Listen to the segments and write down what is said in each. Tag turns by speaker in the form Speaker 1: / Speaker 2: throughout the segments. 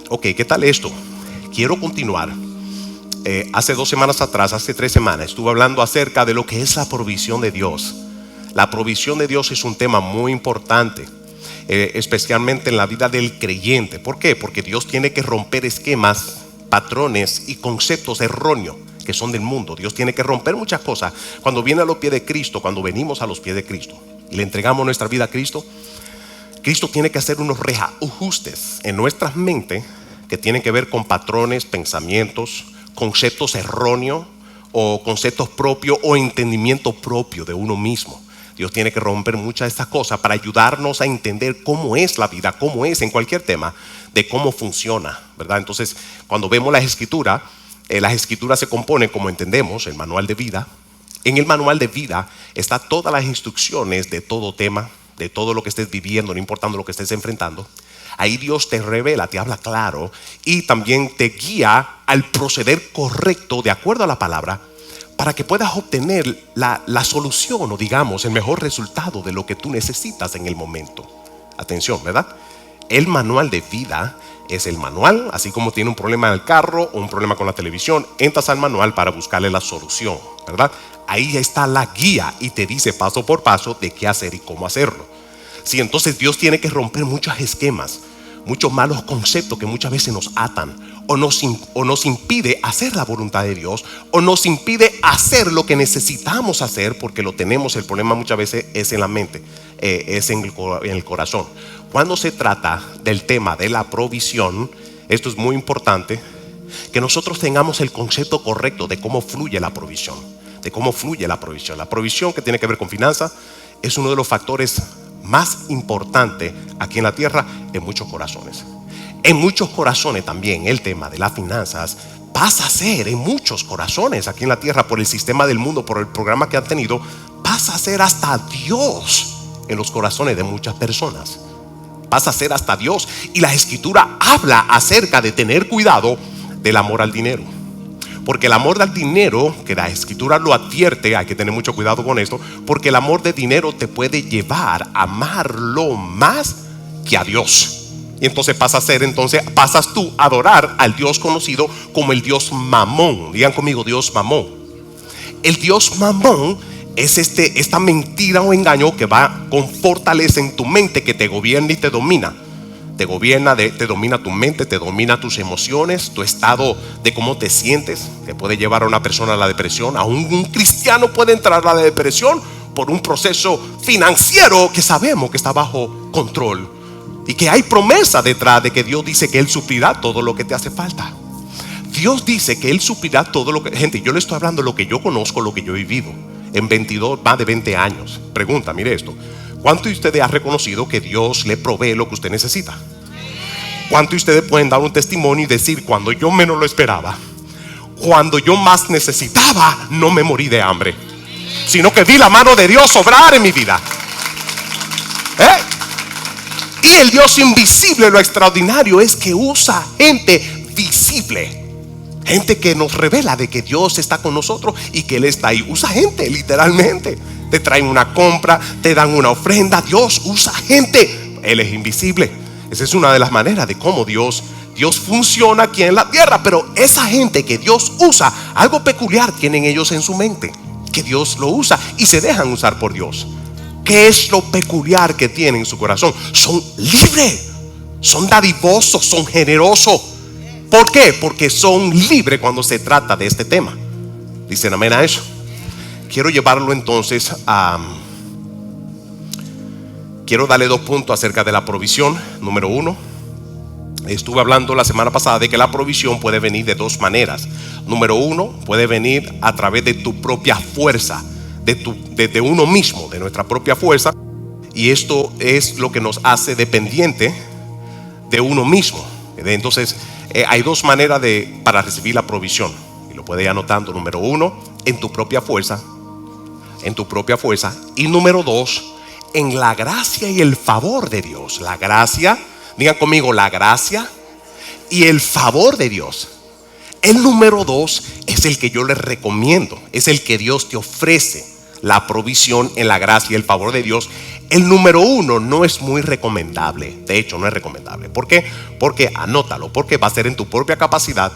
Speaker 1: Ok, ¿qué tal esto? Quiero continuar. Hace 2 semanas atrás, hace 3 semanas, estuve hablando acerca de lo que es la provisión de Dios. La provisión de Dios es un tema muy importante, especialmente en la vida del creyente. ¿Por qué? Porque Dios tiene que romper esquemas, patrones y conceptos erróneos que son del mundo. Dios tiene que romper muchas cosas. Cuando viene a los pies de Cristo, cuando venimos a los pies de Cristo y le entregamos nuestra vida a Cristo, Cristo tiene que hacer unos reajustes en nuestras mentes que tienen que ver con patrones, pensamientos, conceptos erróneos o conceptos propios o entendimiento propio de uno mismo. Dios tiene que romper muchas de estas cosas para ayudarnos a entender cómo es la vida, cómo es en cualquier tema, de cómo funciona, ¿verdad? Entonces, cuando vemos las escrituras se componen, como entendemos, el manual de vida. En el manual de vida está todas las instrucciones de todo tema, de todo lo que estés viviendo, no importando lo que estés enfrentando. Ahí Dios te revela, te habla claro y también te guía al proceder correcto de acuerdo a la palabra para que puedas obtener la solución o digamos el mejor resultado de lo que tú necesitas en el momento. Atención, ¿verdad? El manual de vida es el manual, así como tiene un problema en el carro o un problema con la televisión, entras al manual para buscarle la solución, ¿verdad? Ahí está la guía y te dice paso por paso de qué hacer y cómo hacerlo. Sí, entonces Dios tiene que romper muchos esquemas, muchos malos conceptos que muchas veces nos atan o nos impide hacer la voluntad de Dios o nos impide hacer lo que necesitamos hacer porque lo tenemos. El problema muchas veces es en la mente, es en el corazón. Cuando se trata del tema de la provisión, esto es muy importante, que nosotros tengamos el concepto correcto de cómo fluye la provisión, de cómo fluye la provisión. La provisión que tiene que ver con finanzas es uno de los factores más importantes aquí en la tierra en muchos corazones. En muchos corazones también el tema de las finanzas pasa a ser, en muchos corazones aquí en la tierra, por el sistema del mundo, por el programa que han tenido, pasa a ser hasta Dios en los corazones de muchas personas. Pasa a ser hasta Dios. Y la escritura habla acerca de tener cuidado del amor al dinero, porque el amor al dinero, que la escritura lo advierte, hay que tener mucho cuidado con esto, porque el amor de dinero te puede llevar a amarlo más que a Dios. Y entonces pasas tú a adorar al Dios conocido como el Dios Mamón. Digan conmigo, Dios Mamón. El Dios Mamón es esta mentira o engaño que va con fortaleza en tu mente, que te gobierna y te domina. Te domina tu mente, te domina tus emociones, tu estado de cómo te sientes. Te puede llevar a una persona a la depresión. Aún un cristiano puede entrar a la depresión por un proceso financiero que sabemos que está bajo control y que hay promesa detrás de que Dios dice que Él suplirá todo lo que te hace falta. Dios dice que Él suplirá todo lo que... Gente, yo le estoy hablando de lo que yo conozco, lo que yo he vivido en más de 20 años. Pregunta, mire esto: ¿cuántos de ustedes han reconocido que Dios le provee lo que usted necesita? ¿Cuántos de ustedes pueden dar un testimonio y decir, cuando yo menos lo esperaba, cuando yo más necesitaba, no me morí de hambre, sino que vi la mano de Dios obrar en mi vida? Y el Dios invisible, lo extraordinario es que usa gente visible, gente que nos revela de que Dios está con nosotros y que Él está ahí. Usa gente literalmente. Te traen una compra, te dan una ofrenda. Dios usa gente. Él es invisible. Esa es una de las maneras de cómo Dios funciona aquí en la tierra. Pero esa gente que Dios usa, algo peculiar tienen ellos en su mente, que Dios lo usa y se dejan usar por Dios. ¿Qué es lo peculiar que tienen en su corazón? Son libres, son dadivosos, son generosos. ¿Por qué? Porque son libres cuando se trata de este tema. Dicen amén a eso. Quiero llevarlo entonces quiero darle 2 puntos acerca de la provisión. Número 1, estuve hablando la semana pasada de que la provisión puede venir de 2 maneras. Número 1, puede venir a través de tu propia fuerza, de uno mismo, de nuestra propia fuerza. Y esto es lo que nos hace dependiente de uno mismo. Entonces hay 2 maneras para recibir la provisión, y lo puede ir anotando. Número 1, en tu propia fuerza. Y número 2, en la gracia y el favor de Dios. La gracia, digan conmigo, la gracia y el favor de Dios. El número 2 es el que yo les recomiendo, es el que Dios te ofrece. La provisión en la gracia y el favor de Dios El número 1 no es muy recomendable. De hecho, no es recomendable. ¿Por qué? Porque anótalo, porque va a ser en tu propia capacidad,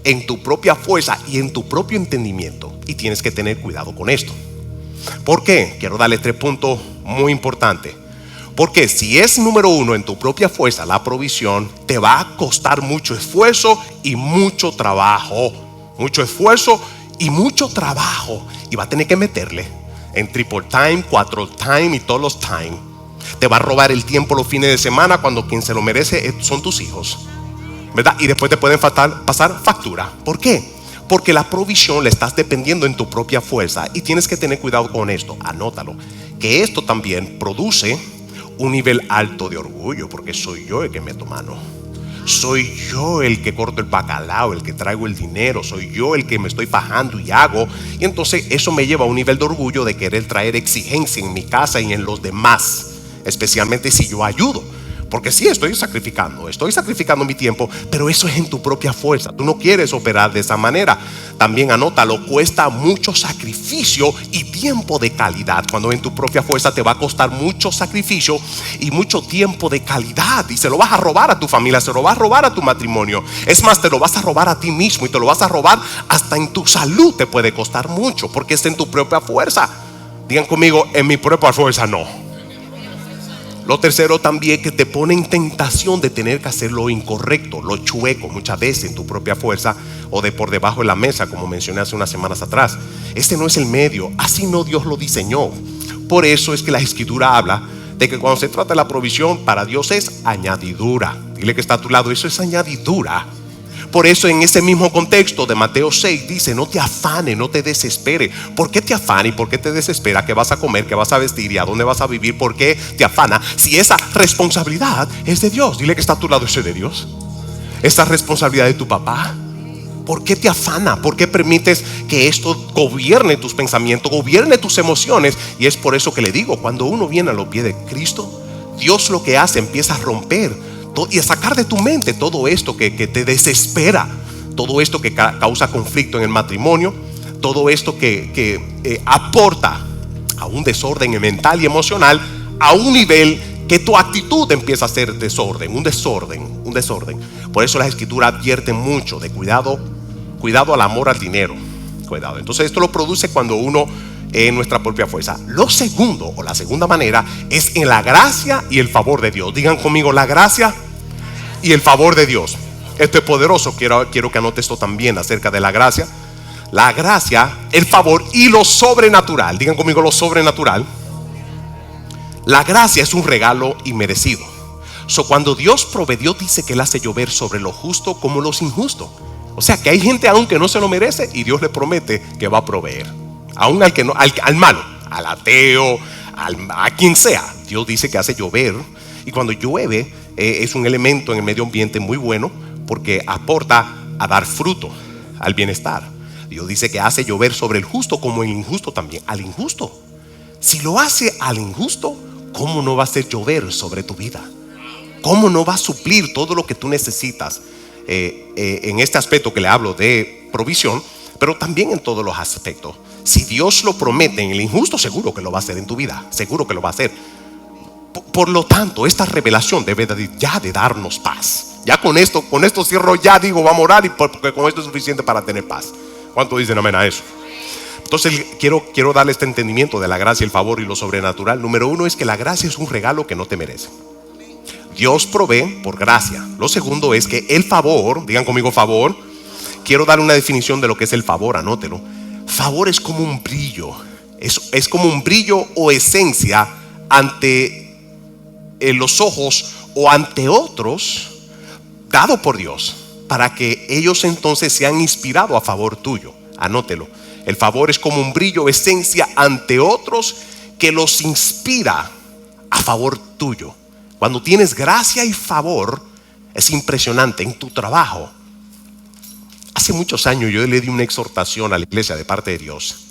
Speaker 1: en tu propia fuerza y en tu propio entendimiento. Y tienes que tener cuidado con esto. ¿Por qué? Quiero darle 3 puntos muy importantes. Porque si es número 1 en tu propia fuerza, la provisión, te va a costar mucho esfuerzo y mucho trabajo. Mucho esfuerzo y mucho trabajo. Y va a tener que meterle en triple time, 4 time y todos los time. Te va a robar el tiempo los fines de semana cuando quien se lo merece son tus hijos, ¿verdad? Y después te pueden pasar factura. ¿Por qué? Porque la provisión le estás dependiendo en tu propia fuerza. Y tienes que tener cuidado con esto. Anótalo. Que esto también produce un nivel alto de orgullo. Porque soy yo el que meto mano. Soy yo el que corto el bacalao, el que traigo el dinero. Soy yo el que me estoy fajando y hago. Y entonces eso me lleva a un nivel de orgullo de querer traer exigencia en mi casa y en los demás. Especialmente si yo ayudo. Porque sí, estoy sacrificando mi tiempo, pero eso es en tu propia fuerza. Tú no quieres operar de esa manera. También anótalo, cuesta mucho sacrificio y tiempo de calidad. Cuando en tu propia fuerza te va a costar mucho sacrificio y mucho tiempo de calidad. Y se lo vas a robar a tu familia, se lo vas a robar a tu matrimonio. Es más, te lo vas a robar a ti mismo y te lo vas a robar hasta en tu salud. Te puede costar mucho porque es en tu propia fuerza. Digan conmigo, en mi propia fuerza no. Lo tercero también, que te pone en tentación de tener que hacer lo incorrecto, lo chueco, muchas veces en tu propia fuerza o de por debajo de la mesa, como mencioné hace unas semanas atrás. Este no es el medio, así no Dios lo diseñó. Por eso es que la Escritura habla de que cuando se trata de la provisión, para Dios es añadidura. Dile que está a tu lado, eso es añadidura. Por eso en ese mismo contexto de Mateo 6 dice, no te afane, no te desespere. ¿Por qué te afana y por qué te desespera? ¿Qué vas a comer? ¿Qué vas a vestir? ¿Y a dónde vas a vivir? ¿Por qué te afana? Si esa responsabilidad es de Dios. Dile que está a tu lado, eso es de Dios. Esa responsabilidad de tu papá. ¿Por qué te afana? ¿Por qué permites que esto gobierne tus pensamientos, gobierne tus emociones? Y es por eso que le digo, cuando uno viene a los pies de Cristo, Dios lo que hace, empieza a romper y a sacar de tu mente todo esto que te desespera, todo esto que causa conflicto en el matrimonio, todo esto que aporta a un desorden mental y emocional, a un nivel que tu actitud empieza a ser un desorden. Por eso la Escritura advierte mucho de cuidado al amor al dinero. Cuidado. Entonces esto lo produce cuando uno en nuestra propia fuerza. Lo segundo, o la segunda manera, es en la gracia y el favor de Dios. Digan conmigo, la gracia y el favor de Dios. Esto es poderoso. Quiero que anotes esto también acerca de la gracia. La gracia, el favor y lo sobrenatural. Digan conmigo, lo sobrenatural. La gracia es un regalo inmerecido. Cuando Dios provee, Dios dice que Él hace llover sobre lo justo como los injustos. O sea que hay gente aunque no se lo merece y Dios le promete que va a proveer. Aún al malo, al ateo, a quien sea, Dios dice que hace llover. Y cuando llueve es un elemento en el medio ambiente muy bueno porque aporta a dar fruto, al bienestar. Dios dice que hace llover sobre el justo como el injusto también. Al injusto, si lo hace al injusto, ¿cómo no va a hacer llover sobre tu vida? ¿Cómo no va a suplir todo lo que tú necesitas en este aspecto que le hablo de provisión? Pero también en todos los aspectos. Si Dios lo promete en el injusto, seguro que lo va a hacer en tu vida. Seguro que lo va a hacer. Por lo tanto, esta revelación debe ya de darnos paz. Ya con esto cierro, ya digo, vamos a orar, porque con esto es suficiente para tener paz. ¿Cuánto dicen amén a eso? Entonces quiero darle este entendimiento de la gracia, el favor y lo sobrenatural. Número 1 es que la gracia es un regalo que no te merece. Dios provee por gracia. Lo segundo es que el favor, digan conmigo favor. Quiero dar una definición de lo que es el favor, anótelo. Favor es como un brillo. Es como un brillo o esencia ante los ojos o ante otros, dado por Dios, para que ellos entonces sean inspirados a favor tuyo. Anótelo. El favor es como un brillo o esencia ante otros que los inspira a favor tuyo. Cuando tienes gracia y favor, es impresionante en tu trabajo. Hace muchos años yo le di una exhortación a la iglesia de parte de Dios.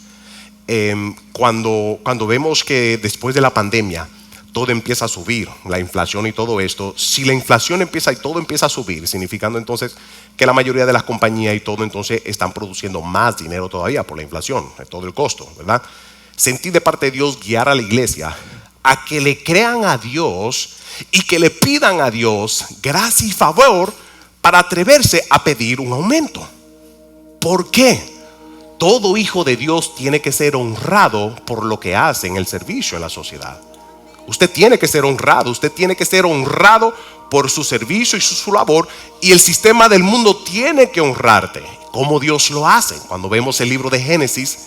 Speaker 1: Cuando vemos que después de la pandemia todo empieza a subir, la inflación y todo esto, si la inflación empieza y todo empieza a subir, significando entonces que la mayoría de las compañías y todo entonces están produciendo más dinero todavía por la inflación, todo el costo, ¿verdad? Sentí de parte de Dios guiar a la iglesia a que le crean a Dios y que le pidan a Dios gracia y favor para atreverse a pedir un aumento. ¿Por qué? Todo hijo de Dios tiene que ser honrado por lo que hace en el servicio en la sociedad. Usted tiene que ser honrado, usted tiene que ser honrado por su servicio y su labor, y el sistema del mundo tiene que honrarte. ¿Cómo Dios lo hace? Cuando vemos el libro de Génesis,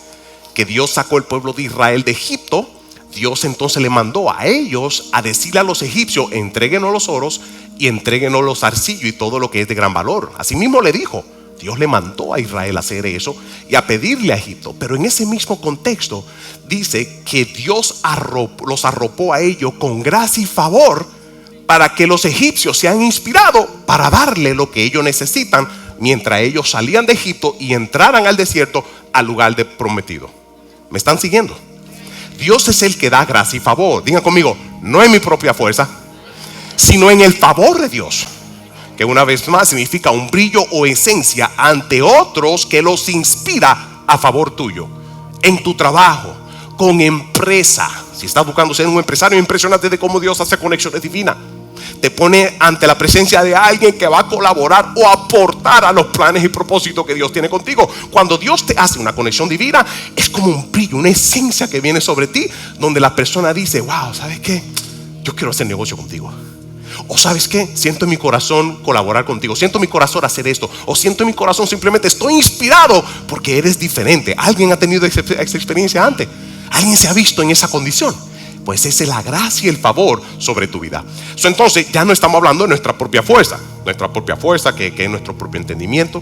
Speaker 1: que Dios sacó el pueblo de Israel de Egipto, Dios entonces le mandó a ellos a decirle a los egipcios: entréguenos los oros y entréguenos los arcillos y todo lo que es de gran valor. Así mismo le dijo. Dios le mandó a Israel a hacer eso y a pedirle a Egipto. Pero en ese mismo contexto dice que Dios los arropó a ellos con gracia y favor para que los egipcios sean inspirados para darle lo que ellos necesitan mientras ellos salían de Egipto y entraran al desierto, al lugar prometido. ¿Me están siguiendo? Dios es el que da gracia y favor. Digan conmigo: no en mi propia fuerza, sino en el favor de Dios, que una vez más significa un brillo o esencia ante otros que los inspira a favor tuyo. En tu trabajo, con empresa. Si estás buscando ser un empresario, impresionante de cómo Dios hace conexiones divinas. Te pone ante la presencia de alguien que va a colaborar o aportar a los planes y propósitos que Dios tiene contigo. Cuando Dios te hace una conexión divina, es como un brillo, una esencia que viene sobre ti, donde la persona dice: wow, ¿sabes qué? Yo quiero hacer negocio contigo. O ¿sabes qué? Siento en mi corazón colaborar contigo. Siento en mi corazón hacer esto. O siento en mi corazón simplemente estoy inspirado porque eres diferente. Alguien ha tenido esa experiencia antes. Alguien se ha visto en esa condición. Pues esa es la gracia y el favor sobre tu vida. Entonces ya no estamos hablando de nuestra propia fuerza. Nuestra propia fuerza que es nuestro propio entendimiento.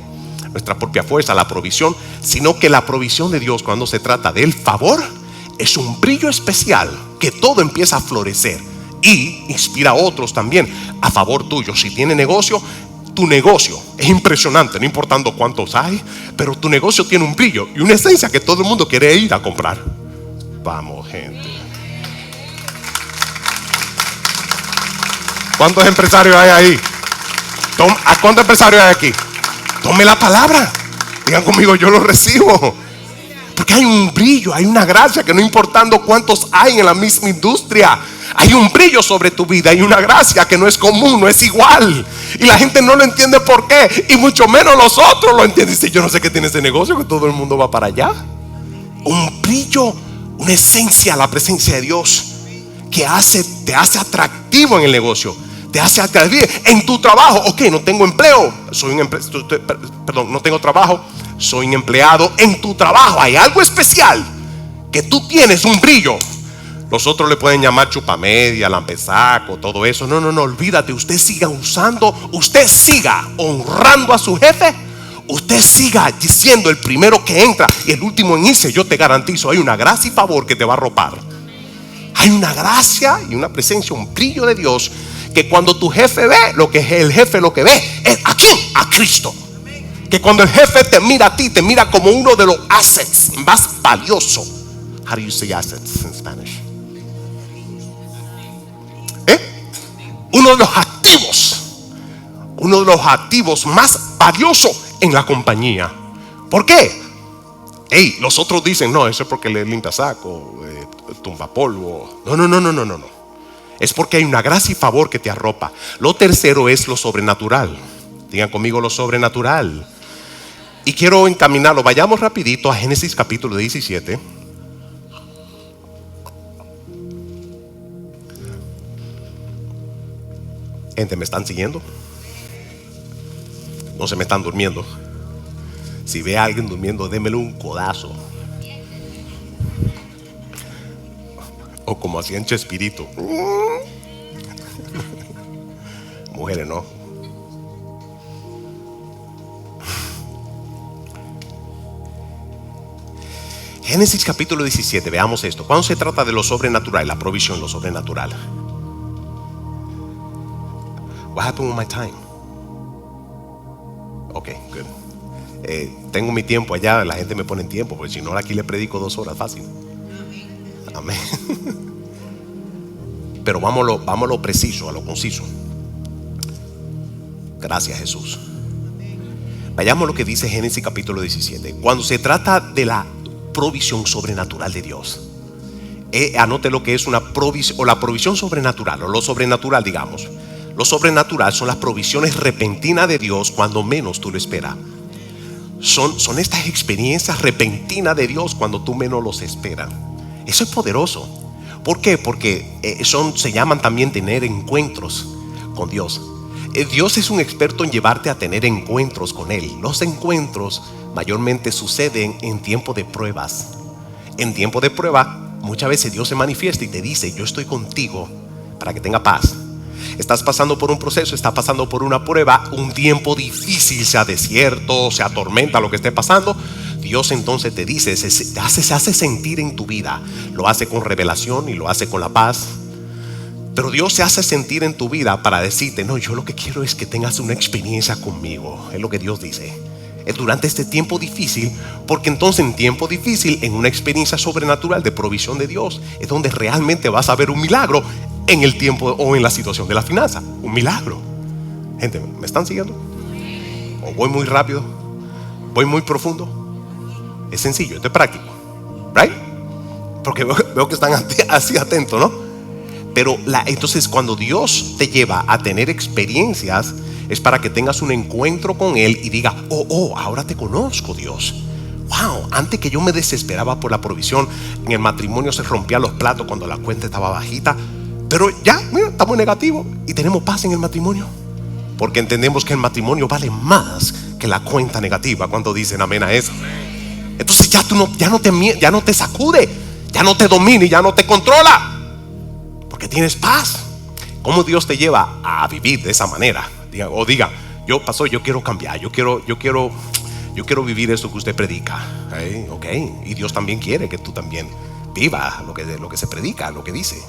Speaker 1: Nuestra propia fuerza, la provisión. Sino que la provisión de Dios, cuando se trata del favor, es un brillo especial que todo empieza a florecer y inspira a otros también a favor tuyo. Si tiene negocio, tu negocio es impresionante, no importando cuántos hay, pero tu negocio tiene un brillo y una esencia que todo el mundo quiere ir a comprar. Vamos, gente. ¿Cuántos empresarios hay ahí? ¿A cuántos empresarios hay aquí? Tome la palabra. Digan conmigo: yo lo recibo. Porque hay un brillo, hay una gracia que no importando cuántos hay en la misma industria, hay un brillo sobre tu vida, hay una gracia que no es común, no es igual. Y la gente no lo entiende por qué, y mucho menos los otros lo entienden. Dice: yo no sé qué tiene ese negocio, que todo el mundo va para allá. Un brillo, una esencia, la presencia de Dios que te hace atractivo en el negocio, te hace atractivo en tu trabajo. Ok, no tengo empleo, no tengo trabajo, soy un empleado. En tu trabajo hay algo especial que tú tienes, un brillo. Los otros le pueden llamar chupamedia, lampesaco, todo eso. No, olvídate. Usted siga usando, usted siga honrando a su jefe, usted siga siendo el primero que entra y el último en irse. Yo te garantizo, hay una gracia y favor que te va a arropar. Hay una gracia y una presencia, un brillo de Dios, que cuando tu jefe ve, el jefe lo que ve es ¿a quién? A Cristo. Que cuando el jefe te mira a ti, te mira como uno de los assets más valiosos. How do you say assets in Spanish? Uno de los activos más valiosos en la compañía. ¿Por qué? Los otros dicen: no, eso es porque le limpia saco, tumba polvo. No. Es porque hay una gracia y favor que te arropa. Lo tercero es lo sobrenatural. Digan conmigo: lo sobrenatural. Y quiero encaminarlo, vayamos rapidito a Génesis capítulo 17. Gente, ¿me están siguiendo? No se me están durmiendo. Si ve a alguien durmiendo, démelo un codazo. O como hacían Chespirito. Mujeres, no. Génesis capítulo 17, veamos esto. Cuando se trata de lo sobrenatural, la provisión, lo sobrenatural. What happened with my time? Ok, good. Tengo mi tiempo allá, la gente me pone en tiempo, porque si no aquí le predico 2 horas fácil. Amén. Pero vámonos preciso, a lo conciso. Gracias, Jesús. Vayamos a lo que dice Génesis capítulo 17. Cuando se trata de la provisión sobrenatural de Dios, Anote lo que es una provisión, o la provisión sobrenatural, o lo sobrenatural, digamos. Lo sobrenatural son las provisiones repentinas de Dios cuando menos tú lo esperas. Son estas experiencias repentinas de Dios cuando tú menos los esperas. Eso es poderoso. ¿Por qué? Porque se llaman también tener encuentros con Dios. Dios es un experto en llevarte a tener encuentros con Él. Los encuentros mayormente suceden en tiempo de pruebas. En tiempo de prueba, muchas veces Dios se manifiesta y te dice: yo estoy contigo para que tenga paz. Estás pasando por un proceso, estás pasando por una prueba, un tiempo difícil, sea desierto, sea tormenta, lo que esté pasando. Dios entonces te dice, se hace sentir en tu vida. Lo hace con revelación y lo hace con la paz. Pero Dios se hace sentir en tu vida para decirte: no, yo lo que quiero es que tengas una experiencia conmigo. Es lo que Dios dice. Es durante este tiempo difícil, porque entonces en tiempo difícil, en una experiencia sobrenatural de provisión de Dios, es donde realmente vas a ver un milagro en el tiempo o en la situación de la finanza. Un milagro. Gente, ¿me están siguiendo? ¿O voy muy rápido? ¿Voy muy profundo? Es sencillo, esto es práctico, ¿right? Porque veo que están así atentos, ¿no? Pero entonces cuando Dios te lleva a tener experiencias, es para que tengas un encuentro con Él y diga: oh, ahora te conozco, Dios. Wow, antes que yo me desesperaba por la provisión, en el matrimonio se rompían los platos cuando la cuenta estaba bajita. Pero ya, mira, estamos negativos y tenemos paz en el matrimonio, porque entendemos que el matrimonio vale más que la cuenta negativa. Cuando dicen amén a eso? Entonces ya no te sacude, ya no te domina y ya no te controla, porque tienes paz. ¿Cómo Dios te lleva a vivir de esa manera? Diga, pastor, yo quiero cambiar, yo quiero vivir eso que usted predica. Ok, y Dios también quiere que tú también vivas lo que se predica, lo que dice.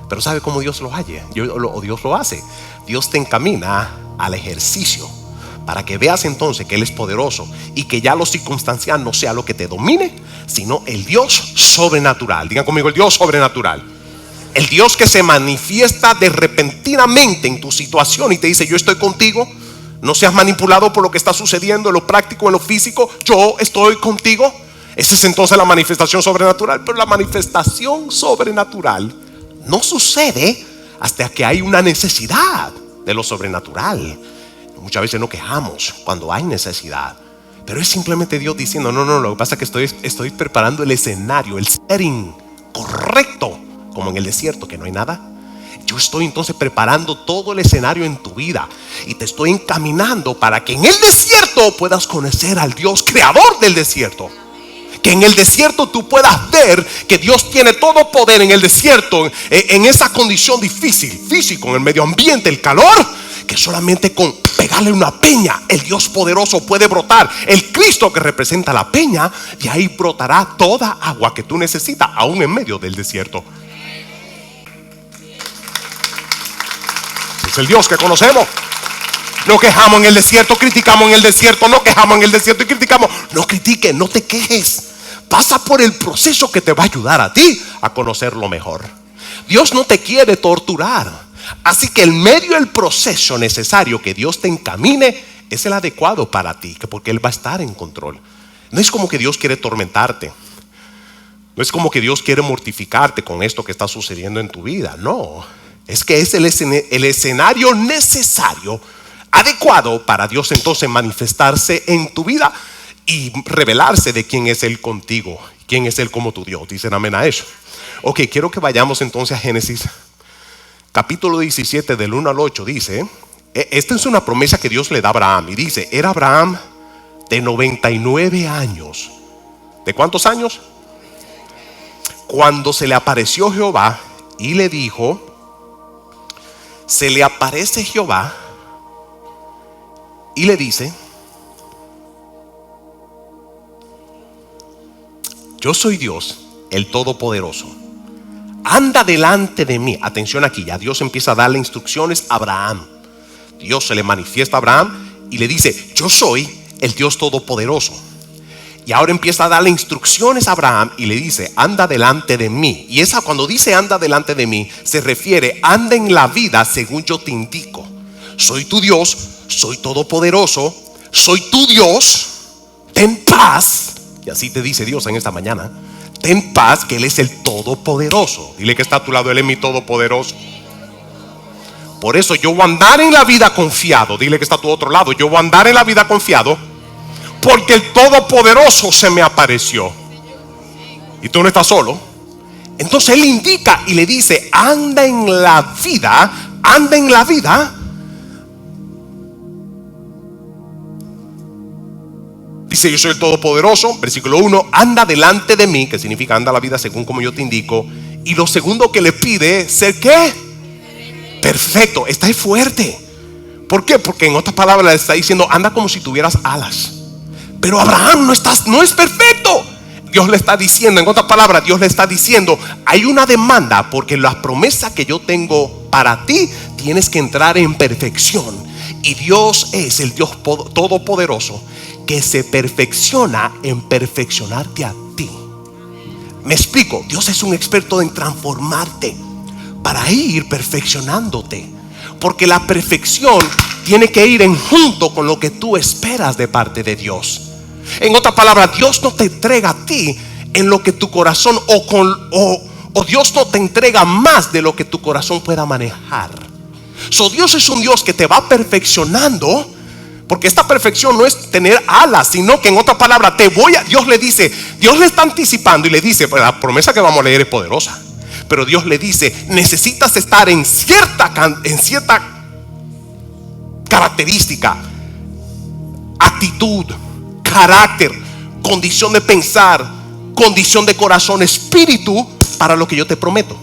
Speaker 1: Pero ¿sabe cómo Dios lo hace? Dios lo hace. Dios te encamina al ejercicio para que veas entonces que Él es poderoso y que ya lo circunstancial no sea lo que te domine, sino el Dios sobrenatural. Digan conmigo: el Dios sobrenatural. El Dios que se manifiesta de repentinamente en tu situación y te dice: yo estoy contigo. No seas manipulado por lo que está sucediendo en lo práctico, en lo físico. Yo estoy contigo. Esa es entonces la manifestación sobrenatural. Pero la manifestación sobrenatural no sucede hasta que hay una necesidad de lo sobrenatural. Muchas veces nos quejamos cuando hay necesidad, pero es simplemente Dios diciendo: no, lo que pasa es que estoy preparando el escenario, el setting correcto, como en el desierto que no hay nada. Yo estoy entonces preparando todo el escenario en tu vida y te estoy encaminando para que en el desierto puedas conocer al Dios creador del desierto. Que en el desierto tú puedas ver que Dios tiene todo poder en el desierto, en esa condición difícil, físico, en el medio ambiente, el calor, que solamente con pegarle una peña el Dios poderoso puede brotar. El Cristo que representa la peña, de ahí brotará toda agua que tú necesitas, aún en medio del desierto. Es el Dios que conocemos. No quejamos en el desierto, criticamos en el desierto, no quejamos en el desierto y criticamos. No critiques, no te quejes. Pasa por el proceso que te va a ayudar a ti a conocerlo mejor. Dios no te quiere torturar. Así que en medio del proceso necesario que Dios te encamine es el adecuado para ti, porque Él va a estar en control. No es como que Dios quiere tormentarte. No es como que Dios quiere mortificarte con esto que está sucediendo en tu vida. No, es que es el escenario necesario, adecuado para Dios entonces manifestarse en tu vida y revelarse de quién es Él contigo, quién es Él como tu Dios. Dicen amén a eso. Ok, quiero que vayamos entonces a Génesis capítulo 17 del 1 al 8. Dice, esta es una promesa que Dios le da a Abraham. Y dice, era Abraham de 99 años. ¿De cuántos años? Cuando se le apareció Jehová y le dijo, se le aparece Jehová y le dice, yo soy Dios, el Todopoderoso. Anda delante de mí. Atención aquí, ya Dios empieza a darle instrucciones a Abraham. Dios se le manifiesta a Abraham y le dice, yo soy el Dios Todopoderoso. Y ahora empieza a darle instrucciones a Abraham y le dice, anda delante de mí. Y esa, cuando dice anda delante de mí, se refiere, anda en la vida según yo te indico. Soy tu Dios, soy todopoderoso, soy tu Dios, ten paz. Y así te dice Dios en esta mañana, ten paz, que Él es el Todopoderoso. Dile que está a tu lado: Él es mi Todopoderoso. Por eso yo voy a andar en la vida confiado. Dile que está a tu otro lado: yo voy a andar en la vida confiado, porque el Todopoderoso se me apareció. Y tú no estás solo. Entonces Él indica y le dice: anda en la vida, anda en la vida. Dice: yo soy el Todopoderoso. Versículo 1: anda delante de mí, que significa anda la vida según como yo te indico. Y lo segundo que le pide, ¿ser qué? Perfecto. Está ahí fuerte. ¿Por qué? Porque en otras palabras le está diciendo: anda como si tuvieras alas. Pero Abraham no es perfecto. Dios le está diciendo, en otras palabras, Dios le está diciendo: hay una demanda, porque la promesa que yo tengo para ti, tienes que entrar en perfección. Y Dios es el Dios Todopoderoso, que se perfecciona en perfeccionarte a ti. Me explico. Dios es un experto en transformarte para ir perfeccionándote, porque la perfección tiene que ir en junto con lo que tú esperas de parte de Dios. En otras palabras, Dios no te entrega a ti en lo que tu corazón o Dios no te entrega más de lo que tu corazón pueda manejar. Dios es un Dios que te va perfeccionando, porque esta perfección no es tener alas, sino que en otras palabras Dios le está anticipando y le dice: pues la promesa que vamos a leer es poderosa, pero Dios le dice: necesitas estar en cierta característica, actitud, carácter, condición de pensar, condición de corazón, espíritu, para lo que yo te prometo.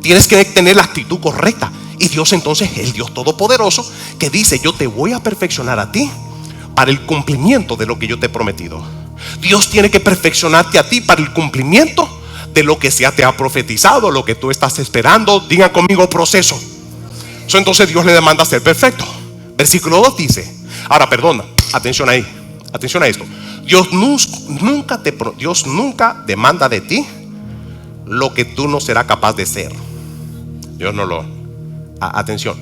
Speaker 1: Tienes que tener la actitud correcta. Y Dios entonces es el Dios Todopoderoso, que dice: yo te voy a perfeccionar a ti para el cumplimiento de lo que yo te he prometido. Dios tiene que perfeccionarte a ti para el cumplimiento de lo que se te ha profetizado, lo que tú estás esperando. Digan conmigo: proceso. Entonces Dios le demanda ser perfecto. Versículo 2 dice, ahora perdona, atención ahí, atención a esto: Dios nunca demanda de ti lo que tú no serás capaz de ser. Dios no lo... Atención,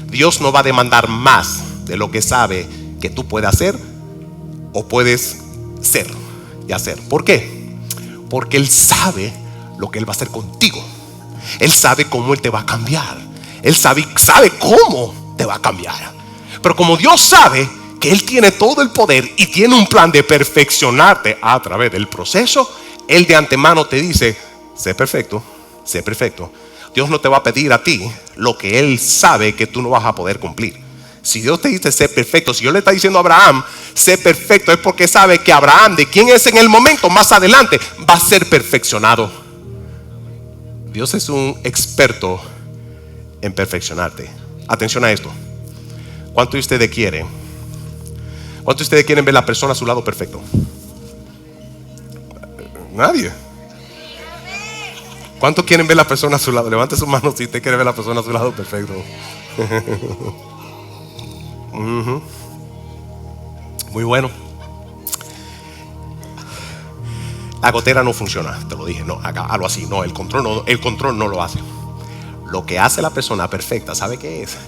Speaker 1: Dios no va a demandar más de lo que sabe que tú puedes hacer o puedes ser y hacer. ¿Por qué? Porque Él sabe lo que Él va a hacer contigo. Él sabe cómo Él te va a cambiar. Él sabe cómo te va a cambiar. Pero como Dios sabe que Él tiene todo el poder y tiene un plan de perfeccionarte a través del proceso, Él de antemano te dice: sé perfecto, sé perfecto. Dios no te va a pedir a ti lo que Él sabe que tú no vas a poder cumplir. Si Dios te dice sé perfecto, si Dios le está diciendo a Abraham sé perfecto, es porque sabe que Abraham, de quien es en el momento, más adelante va a ser perfeccionado. Dios es un experto en perfeccionarte. Atención a esto: ¿cuántos de ustedes quieren ver la persona a su lado perfecto? Nadie. ¿Cuántos quieren ver la persona a su lado? Levante su mano si usted quiere ver la persona a su lado perfecto. Muy bueno. La gotera no funciona, te lo dije. No, hágalo así. No, el control no lo hace. Lo que hace la persona perfecta, ¿sabe qué es?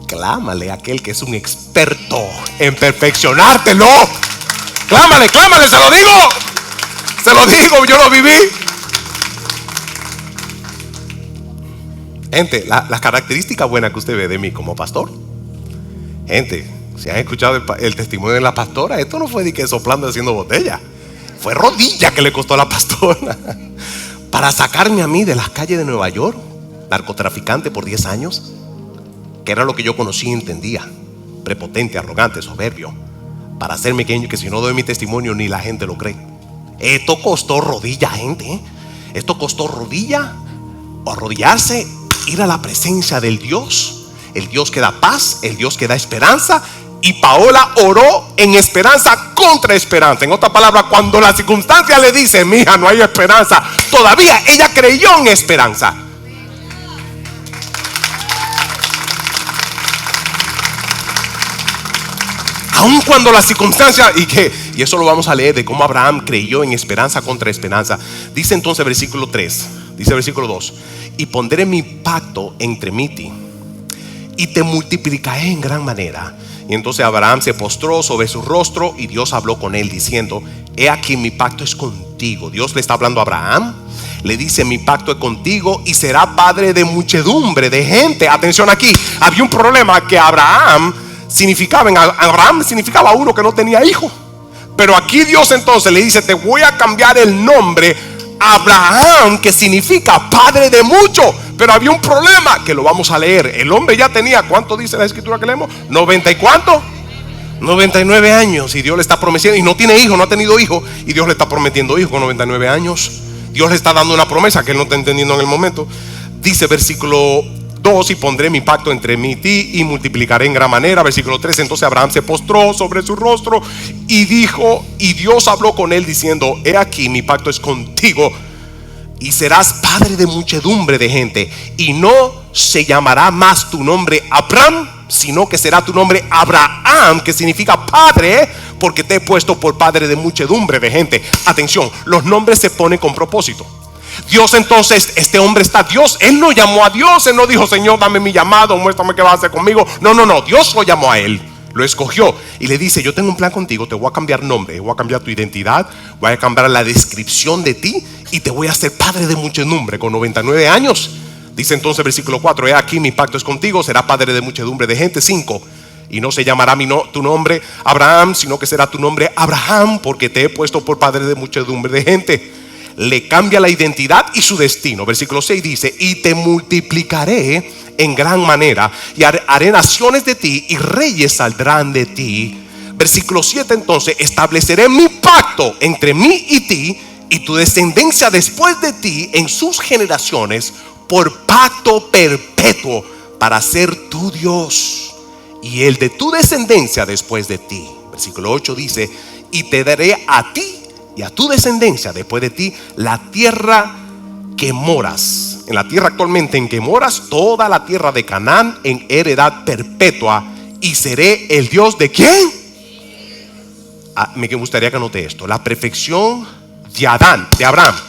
Speaker 1: Clámale a aquel que es un experto en perfeccionártelo. Clámale, se lo digo, yo lo viví. Gente, las características buenas que usted ve de mí como pastor, gente, si han escuchado el testimonio de la pastora, esto no fue de que soplando haciendo botella, fue rodilla que le costó a la pastora para sacarme a mí de las calles de Nueva York, narcotraficante por 10 años, que era lo que yo conocía y entendía, prepotente, arrogante, soberbio, para hacerme que si no doy mi testimonio ni la gente lo cree. Esto costó rodilla, gente. Esto costó rodilla, o arrodillarse, ir a la presencia del Dios, el Dios que da paz, el Dios que da esperanza. Y Paola oró en esperanza contra esperanza. En otras palabras, cuando la circunstancia le dice: mija, no hay esperanza, todavía ella creyó en esperanza. Aun cuando la circunstancia, y eso lo vamos a leer, de cómo Abraham creyó en esperanza contra esperanza. Dice entonces versículo 3, dice versículo 2: y pondré mi pacto entre mí y ti, y te multiplicaré en gran manera. Y entonces Abraham se postró sobre su rostro, y Dios habló con él diciendo: he aquí mi pacto es contigo contigo. Dios le está hablando a Abraham. Le dice: mi pacto es contigo y será padre de muchedumbre de gente. Atención aquí, había un problema que Abraham significaba uno que no tenía hijo. Pero aquí Dios entonces le dice: te voy a cambiar el nombre Abraham, que significa padre de mucho. Pero había un problema que lo vamos a leer. El hombre ya tenía, ¿cuánto dice la escritura que leemos? 90 y cuánto, 99 años. Y Dios le está prometiendo, y no tiene hijo, no ha tenido hijo, y Dios le está prometiendo hijo con 99 años. Dios le está dando una promesa que él no está entendiendo en el momento. Dice versículo 2: y pondré mi pacto entre mí y ti, y multiplicaré en gran manera. Versículo 3: entonces Abraham se postró sobre su rostro y dijo, y Dios habló con él diciendo: he aquí, mi pacto es contigo, y serás padre de muchedumbre de gente, y no se llamará más tu nombre Abraham, sino que será tu nombre Abraham, que significa padre, porque te he puesto por padre de muchedumbre de gente. Atención, los nombres se ponen con propósito. Dios entonces, este hombre está, Dios, él no llamó a Dios, él no dijo: Señor, dame mi llamado, muéstrame qué vas a hacer conmigo. No, Dios lo llamó a él, lo escogió y le dice: yo tengo un plan contigo, te voy a cambiar nombre, voy a cambiar tu identidad, voy a cambiar la descripción de ti, y te voy a hacer padre de muchedumbre con 99 años. Dice entonces versículo 4: he aquí, mi pacto es contigo, será padre de muchedumbre de gente. 5: y no se llamará tu nombre Abraham, sino que será tu nombre Abraham, porque te he puesto por padre de muchedumbre de gente. Le cambia la identidad y su destino. Versículo 6 dice: y te multiplicaré en gran manera, y haré naciones de ti, y reyes saldrán de ti. Versículo 7 entonces: estableceré mi pacto entre mí y ti, y tu descendencia después de ti en sus generaciones, por pacto perpetuo, para ser tu Dios, y el de tu descendencia después de ti. Versículo 8 dice: y te daré a ti y a tu descendencia después de ti la tierra que moras, en la tierra actualmente en que moras, toda la tierra de Canaán, en heredad perpetua, y seré el Dios de ¿quién? Me gustaría que anote esto: la perfección de Abraham,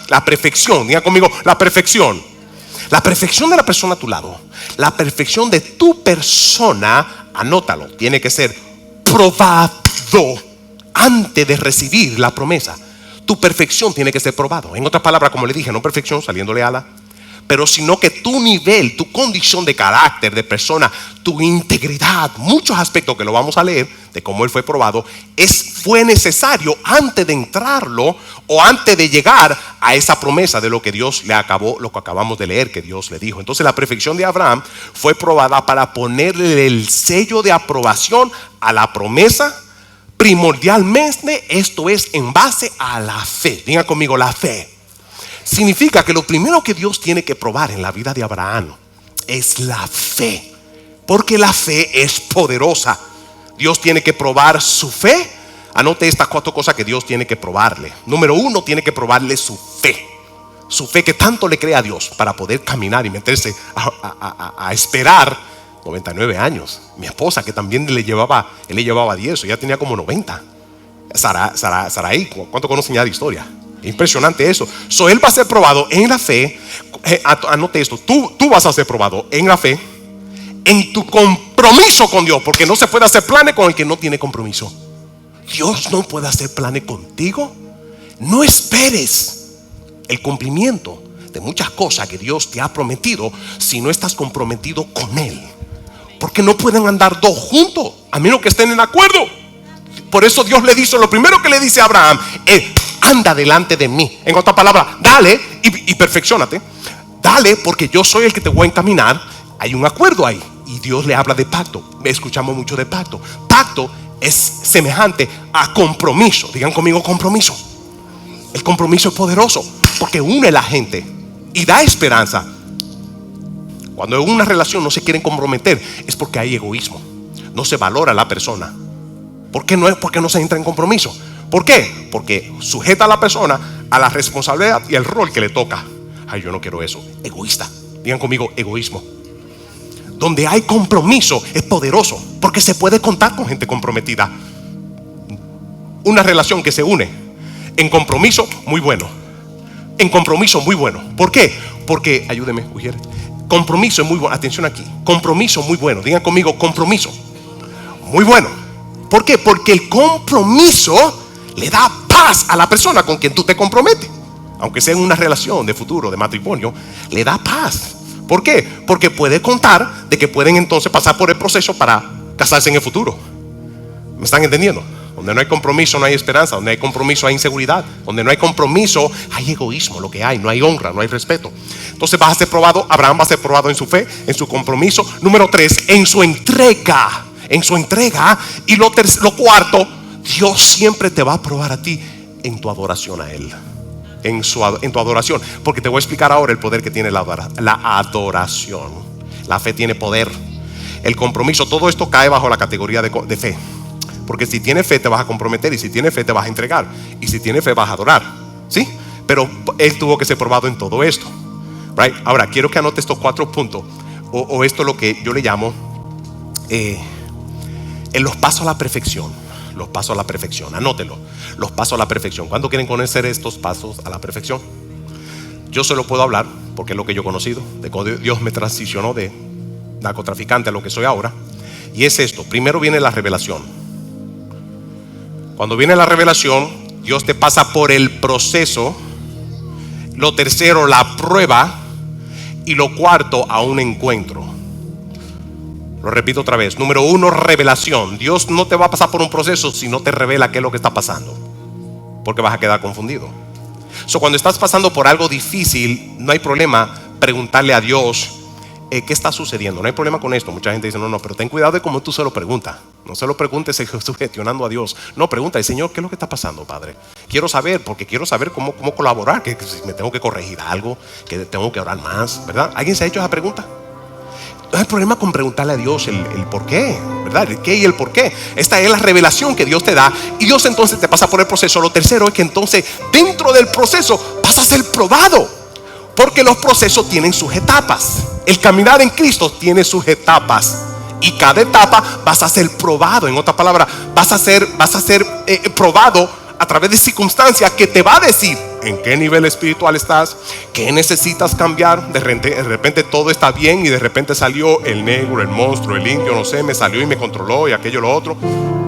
Speaker 1: la perfección, diga conmigo, la perfección de la persona a tu lado, la perfección de tu persona, anótalo, tiene que ser probado antes de recibir la promesa. Tu perfección tiene que ser probado. En otras palabras, como le dije, no perfección saliéndole ala, pero sino que tu nivel, tu condición de carácter, de persona, tu integridad, muchos aspectos que lo vamos a leer de cómo él fue probado, fue necesario antes de entrarlo o antes de llegar a esa promesa de lo que Dios le acabó, lo que acabamos de leer que Dios le dijo. Entonces la perfección de Abraham fue probada para ponerle el sello de aprobación a la promesa. Primordialmente, esto es en base a la fe. Diga conmigo, la fe. Significa que lo primero que Dios tiene que probar en la vida de Abraham es la fe, porque la fe es poderosa. Dios tiene que probar su fe. Anote estas 4 cosas que Dios tiene que probarle. Número 1, tiene que probarle su fe. Su fe que tanto le cree a Dios para poder caminar y meterse a esperar 99 años. Mi esposa, que también él le llevaba 10, ella tenía como 90. Sarai, ¿cuánto conocen ya de historia? Impresionante eso. Él va a ser probado en la fe. Anote esto: tú vas a ser probado en la fe, en tu compromiso con Dios, porque no se puede hacer planes con el que no tiene compromiso. Dios no puede hacer planes contigo. No esperes el cumplimiento de muchas cosas que Dios te ha prometido si no estás comprometido con Él, porque no pueden andar dos juntos a menos que estén en acuerdo. Por eso Dios le dice, lo primero que le dice a Abraham es: anda delante de mí. En otras palabras, dale y perfeccionate. Dale, porque yo soy el que te voy a encaminar. Hay un acuerdo ahí. Y Dios le habla de pacto. Escuchamos mucho de pacto. Pacto es semejante a compromiso. Digan conmigo, compromiso. El compromiso es poderoso porque une a la gente y da esperanza. Cuando en una relación no se quieren comprometer, es porque hay egoísmo. No se valora a la persona. ¿Por qué no es? Porque no se entra en compromiso. ¿Por qué? Porque sujeta a la persona a la responsabilidad y el rol que le toca. Ay, yo no quiero eso. Egoísta. Digan conmigo, egoísmo. Donde hay compromiso es poderoso, porque se puede contar con gente comprometida. Una relación que se une en compromiso, muy bueno. En compromiso, muy bueno. ¿Por qué? Porque, ayúdeme, Ujier. Compromiso es muy bueno. Atención aquí. Compromiso muy bueno. Digan conmigo, compromiso muy bueno. ¿Por qué? Porque el compromiso le da paz a la persona con quien tú te comprometes. Aunque sea en una relación de futuro, de matrimonio, le da paz. ¿Por qué? Porque puede contar de que pueden entonces pasar por el proceso para casarse en el futuro. ¿Me están entendiendo? Donde no hay compromiso no hay esperanza. Donde hay compromiso hay inseguridad. Donde no hay compromiso hay egoísmo. Lo que hay, no hay honra, no hay respeto. Entonces vas a ser probado. Abraham va a ser probado en su fe, en su compromiso. Número 3, en su entrega. En su entrega. Y lo cuarto, Dios siempre te va a probar a ti en tu adoración a Él. En tu adoración. Porque te voy a explicar ahora el poder que tiene la adoración. La fe tiene poder. El compromiso, todo esto cae bajo la categoría de fe. Porque si tienes fe te vas a comprometer, y si tienes fe te vas a entregar, y si tienes fe vas a adorar, ¿sí? Pero Él tuvo que ser probado en todo esto, right? Ahora quiero que anotes estos 4 puntos, o esto es lo que yo le llamo en los pasos a la perfección. Los pasos a la perfección, anótelo. Los pasos a la perfección. ¿Cuándo quieren conocer estos pasos a la perfección? Yo se lo puedo hablar porque es lo que yo he conocido, de cómo Dios me transicionó de narcotraficante a lo que soy ahora. Y es esto: primero viene la revelación. Cuando viene la revelación, Dios te pasa por el proceso. Lo tercero, la prueba. Y lo cuarto, a un encuentro. Lo repito otra vez. Número 1, revelación. Dios no te va a pasar por un proceso si no te revela qué es lo que está pasando, porque vas a quedar confundido. Cuando estás pasando por algo difícil, no hay problema preguntarle a Dios qué está sucediendo. No hay problema con esto. Mucha gente dice no, pero ten cuidado de cómo tú se lo preguntas. No se lo preguntes sugestionando a Dios. No, pregúntale: Señor, ¿qué es lo que está pasando, Padre? Quiero saber, porque quiero saber cómo colaborar, que si me tengo que corregir algo, que tengo que orar más, ¿verdad? ¿Alguien se ha hecho esa pregunta? No hay problema con preguntarle a Dios el por qué, ¿verdad? El qué y el por qué. Esta es la revelación que Dios te da, y Dios entonces te pasa por el proceso. Lo tercero es que entonces dentro del proceso vas a ser probado, porque los procesos tienen sus etapas. El caminar en Cristo tiene sus etapas, y cada etapa vas a ser probado. En otras palabras, vas a ser probado a través de circunstancias que te va a decir en qué nivel espiritual estás, qué necesitas cambiar. De repente todo está bien, y de repente salió el negro, el monstruo, el indio, no sé, me salió y me controló, y aquello, lo otro,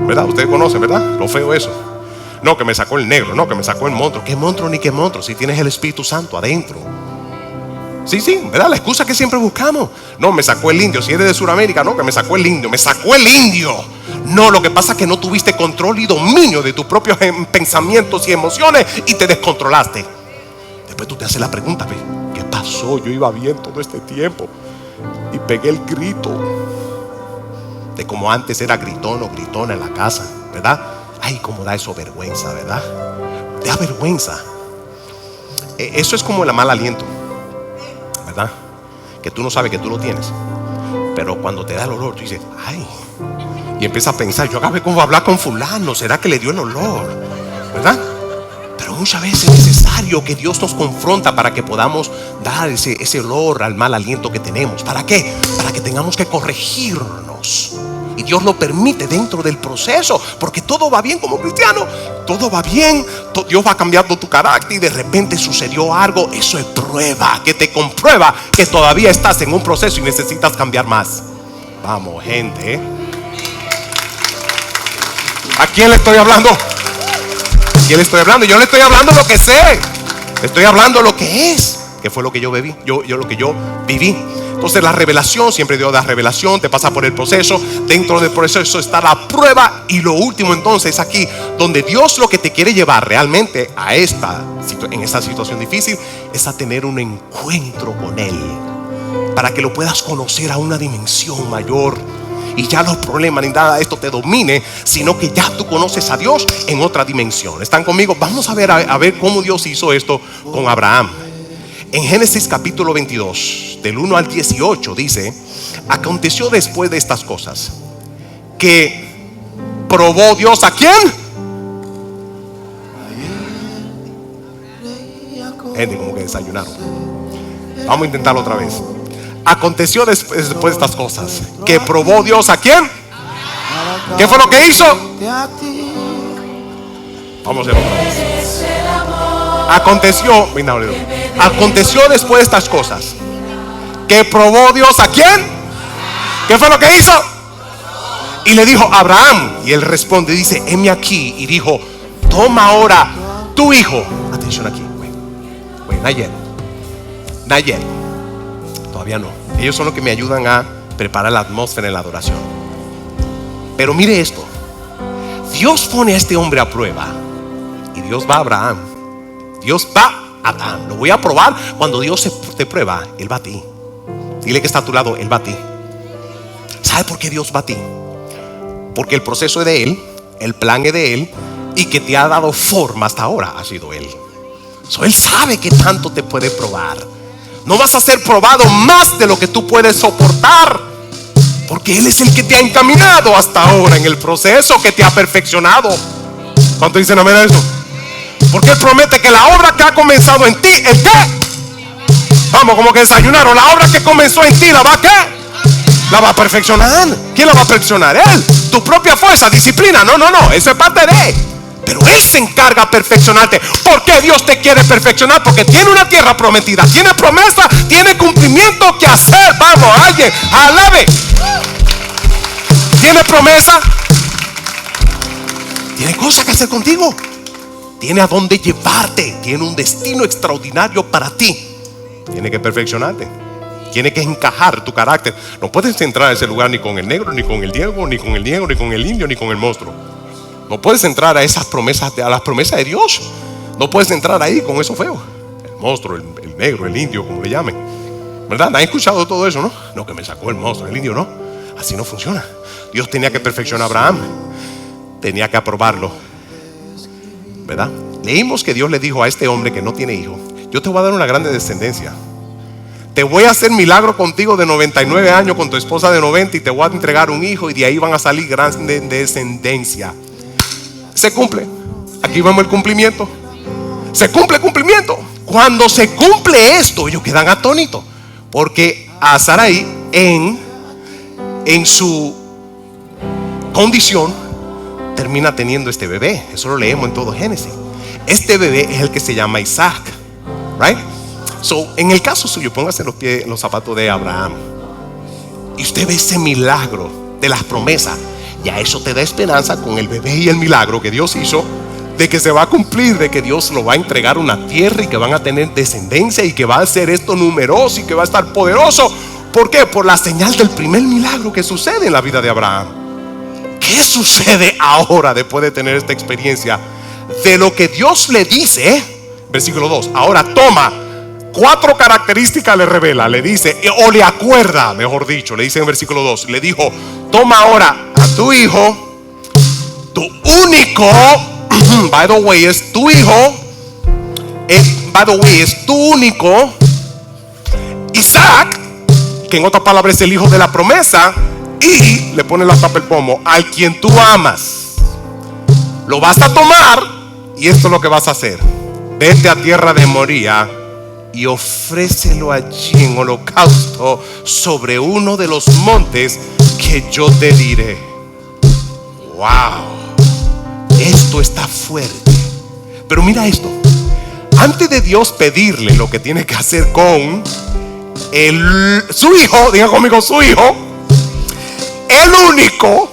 Speaker 1: ¿verdad? Ustedes conocen, ¿verdad? Lo feo eso. No, que me sacó el negro, no, que me sacó el monstruo. ¿Qué monstruo ni qué monstruo? Si tienes el Espíritu Santo adentro. Sí, ¿verdad? La excusa que siempre buscamos. No, me sacó el indio. Si eres de Sudamérica, no, que me sacó el indio. Me sacó el indio. No, lo que pasa es que no tuviste control y dominio de tus propios pensamientos y emociones, y te descontrolaste. Después tú te haces la pregunta: ¿qué pasó? Yo iba bien todo este tiempo y pegué el grito de como antes era gritón o gritona en la casa, ¿verdad? Ay, cómo da eso vergüenza, ¿verdad? Da vergüenza. Eso es como el mal aliento, ¿verdad? Que tú no sabes que tú lo tienes, pero cuando te da el olor tú dices: ay. Y empiezas a pensar: yo acabé como hablar con fulano, ¿será que le dio el olor? ¿Verdad? Pero muchas veces es necesario que Dios nos confronta para que podamos dar ese olor al mal aliento que tenemos. ¿Para qué? Para que tengamos que corregirnos. Y Dios lo permite dentro del proceso, porque todo va bien como cristiano. Todo va bien, Dios va cambiando tu carácter, y de repente sucedió algo. Eso es prueba, que te comprueba que todavía estás en un proceso y necesitas cambiar más. Vamos, gente. ¿A quién le estoy hablando? ¿A quién le estoy hablando? Yo le estoy hablando lo que sé. Le estoy hablando lo que es, que fue lo que yo viví. Lo que yo viví. Entonces la revelación, siempre Dios da revelación, te pasa por el proceso. Dentro del proceso está la prueba. Y lo último entonces aquí, donde Dios lo que te quiere llevar realmente en esta situación difícil, es a tener un encuentro con Él, para que lo puedas conocer a una dimensión mayor, y ya los problemas ni nada de esto te domine, sino que ya tú conoces a Dios en otra dimensión. ¿Están conmigo? Vamos a ver cómo Dios hizo esto con Abraham. En Génesis capítulo 22, del 1 al 18 dice: aconteció después de estas cosas que probó Dios ¿a quién? Gente, como que desayunaron. Vamos a intentarlo otra vez. Aconteció después de estas cosas que probó Dios ¿a quién? ¿Qué fue lo que hizo? Vamos a hacerlo otra vez. Aconteció después de estas cosas que probó Dios ¿a quién? ¿Qué fue lo que hizo? Y le dijo: Abraham. Y él responde, dice: heme aquí. Y dijo: toma ahora tu hijo, atención aquí, Nayel, todavía no. Ellos son los que me ayudan a preparar la atmósfera en la adoración. Pero mire esto, Dios pone a este hombre a prueba. Y Dios va a Abraham. Dios va a Abraham. Lo voy a probar. Cuando Dios te prueba, Él va a ti. Dile que está a tu lado, Él va a ti. ¿Sabe por qué Dios va a ti? Porque el proceso es de Él, el plan es de Él, y que te ha dado forma hasta ahora ha sido Él. Él sabe que tanto te puede probar. No vas a ser probado más de lo que tú puedes soportar, porque Él es el que te ha encaminado hasta ahora en el proceso, que te ha perfeccionado. ¿Cuánto dicen amén a eso? Porque Él promete que la obra que ha comenzado en ti, ¿el qué? Vamos, como que desayunaron. La obra que comenzó en ti, ¿la va a qué? La va a perfeccionar. ¿Quién la va a perfeccionar? Él. Tu propia fuerza, disciplina. No, eso es parte de Él. Pero Él se encarga de perfeccionarte. ¿Por qué Dios te quiere perfeccionar? Porque tiene una tierra prometida, tiene promesa, tiene cumplimiento que hacer. Vamos, alguien, alabe. Tiene promesa, tiene cosas que hacer contigo, tiene a dónde llevarte, tiene un destino extraordinario para ti. Tiene que perfeccionarte, tiene que encajar tu carácter. No puedes entrar a ese lugar ni con el negro, ni con el Diego, ni con el Diego, ni con el indio, ni con el monstruo. No puedes entrar a esas promesas, a las promesas de Dios. No puedes entrar ahí con eso feo. El monstruo, el negro, el indio, como le llamen, ¿verdad? ¿Han escuchado todo eso, no? No, que me sacó el monstruo, el indio, no. Así no funciona. Dios tenía que perfeccionar a Abraham, tenía que aprobarlo, ¿verdad? Leímos que Dios le dijo a este hombre que no tiene hijo: yo te voy a dar una grande descendencia. Te voy a hacer milagro contigo de 99 años, con tu esposa de 90, y te voy a entregar un hijo, y de ahí van a salir grande descendencia. Se cumple. Aquí vemos el cumplimiento. Se cumple el cumplimiento. Cuando se cumple esto, ellos quedan atónitos, porque a Sarai en su condición termina teniendo este bebé. Eso lo leemos en todo Génesis. Este bebé es el que se llama Isaac, right? So, en el caso suyo, póngase los pies en los zapatos de Abraham, y usted ve ese milagro de las promesas. Ya eso te da esperanza con el bebé y el milagro que Dios hizo, de que se va a cumplir, de que Dios lo va a entregar una tierra, y que van a tener descendencia, y que va a ser esto numeroso, y que va a estar poderoso. ¿Por qué? Por la señal del primer milagro que sucede en la vida de Abraham. ¿Qué sucede ahora después de tener esta experiencia? De lo que Dios le dice, versículo 2, ahora toma 4 características, le revela, le dice, o le acuerda, mejor dicho, le dice en versículo 2, le dijo: toma ahora a tu hijo, tu único, by the way, es tu hijo, es tu único, Isaac, que en otras palabras es el hijo de la promesa, y le pone la tapa el pomo, al quien tú amas. Lo vas a tomar, y esto es lo que vas a hacer: vete a tierra de Moría y ofrécelo allí en holocausto sobre uno de los montes que yo te diré. Wow, esto está fuerte. Pero mira esto: antes de Dios pedirle lo que tiene que hacer con su hijo, diga conmigo, su hijo, el único,